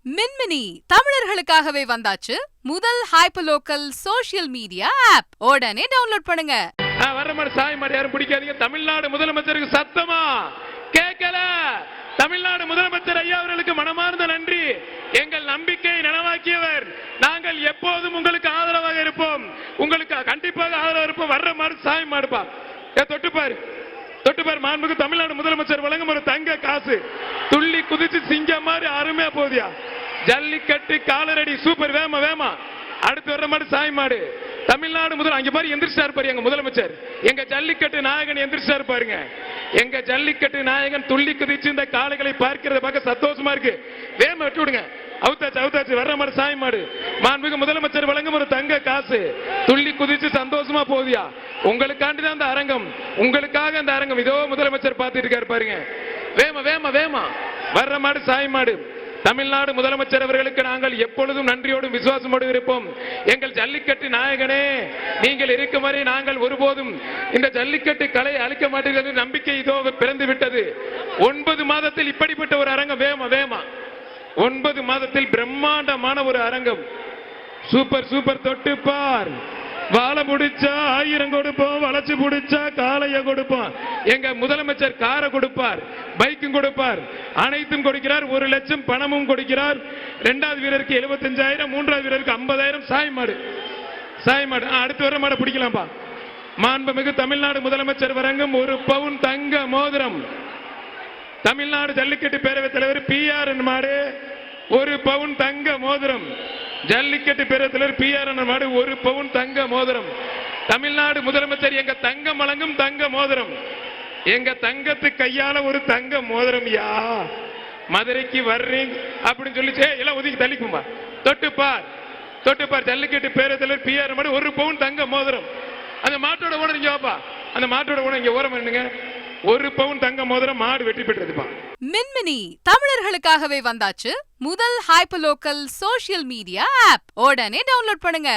மின்மினி தமிழர்களுக்காகவே வந்தாச்சு முதல் hyperlocal social media app. உடனே டவுன்லோட் பண்ணுங்க. வரமாடு சாய் மாடு யாரும் பிடிக்காதீங்க. தமிழ்நாடு முதலமைச்சருக்கு சத்தமா கேட்கல. தமிழ்நாடு முதலமைச்சர் ஐயா அவர்களுக்கு மனமார்ந்த நன்றி. எங்கள் நம்பிக்கையை நனவாக்கியவர். நாங்கள் எப்போதும் உங்களுக்கு ஆதரவாக இருப்போம். உங்களுக்கு கண்டிப்பாக ஆதரவாக இருப்போம். வர்ற மாடு சாய் மாடுப்பா. தொட்டுப்பாரு தொட்டுப்பாரு. மாண்புக்கு தமிழ்நாடு முதலமைச்சர் வழங்கும் ஒரு தங்க காசு. துள்ளி குதிச்சு சிங்கம் மாதிரி அருமையா போதியா. ஜல்லிக்கட்டு காலரடி சூப்பர். வேமா வேமா. அடுத்து வர்ற மாடு சாய் மாடு. தமிழ்நாடு முதல் அங்க பாரு எந்திரிச்சாரு பாரு எங்க முதலமைச்சர். எங்க ஜல்லிக்கட்டு நாயகன் எந்திரிச்சாரு பாருங்க. எங்க ஜல்லிக்கட்டு நாயகன் துள்ளி குதிச்சு இந்த காளைகளை பார்க்கிறத பார்க்க சந்தோஷமா இருக்கு. வேமா விட்டு விடுங்க. அவுத்தாச்சு அவுத்தாச்சு. வர்ற மாடு சாய் மாடு. மாண்புமிகு முதலமைச்சர் வழங்கும் ஒரு தங்க காசு. துள்ளி குதிச்சு சந்தோஷமா போதியா. உங்களுக்காண்டிதான் அந்த அரங்கம். உங்களுக்காக அந்த அரங்கம். இதோ முதலமைச்சர் பார்த்துட்டு இருக்காரு பாருங்க. வேமா வேமா வேமா. வர்ற மாடு சாய் மாடு. தமிழ்நாடு முதலமைச்சர் அவர்களுக்கு நாங்கள் எப்பொழுதும் நன்றியோடும் விசுவாசமோடு இருப்போம். எங்கள் ஜல்லிக்கட்டு நாயகனே, நீங்கள் இருக்கும் வரை நாங்கள் ஒருபோதும் இந்த ஜல்லிக்கட்டு கலை அழிக்க மாட்டீர்கள் என்ற நம்பிக்கை இதோ பிறந்து விட்டது. 9 மாதத்தில் இப்படிப்பட்ட ஒரு அரங்கம். வேமா வேமா. 9 மாதத்தில் பிரம்மாண்டமான ஒரு அரங்கம். Super super. தொட்டுப்பார். வாழை முடிச்சா 1000 கொடுப்போம். வளைச்சு முடிச்சா காளைய கொடுப்போம். எங்க முதலமைச்சர் காரை கொடுப்பார், பைக்கும் கொடுப்பார், அனைத்தும் கொடுக்கிறார். 1 லட்சம் பணமும் கொடுக்கிறார். 2வது வீரருக்கு 75,000, 3வது வீரருக்கு 50,000. சாய் மாடு சாய் மாடு. அடுத்து வர மாட பிடிக்கலாம்பா. மாண்புமிகு தமிழ்நாடு முதலமைச்சர் வழங்கும் 1 பவுன் தங்க மோதிரம். தமிழ்நாடு ஜல்லிக்கட்டு பேரவைத் தலைவர் PR மாடு 1 பவுன் தங்க மோதிரம். ஜல்லிக்கட்டு பேரவைத் தலைவர் PR மாடு 1 பவுன் தங்க மோதிரம். தமிழ்நாடு முதலமைச்சர் எங்க தங்கம் வழங்கும் தங்க மோதிரம். எங்க தங்கத்து கையால ஒரு தங்க மோதிரம். யா மதுரைக்கு வர்றீங்க அப்படின்னு சொல்லிச்சே எல்லாம் ஒதுக்கி தள்ளிக்கும்பா. தொட்டுப்பார் தொட்டுப்பார். ஜல்லிக்கட்டு பேரவைத் தலைவர் PR மாடு 1 பவுன் தங்க மோதிரம். அந்த மாட்டோட ஓனர் இங்க வாப்பா. அந்த மாட்டோட ஓனர் இங்க ஓரம் என்னங்க. 1 பவுன் தங்க மோதிரம். மாடு வெற்றி பெற்றதுப்பா. மின்மினி தமிழர்களுக்காகவே வந்தாச்சு முதல் ஹைப்பர்லோக்கல் சோஷியல் மீடியா ஆப். உடனே டவுன்லோட் பண்ணுங்க.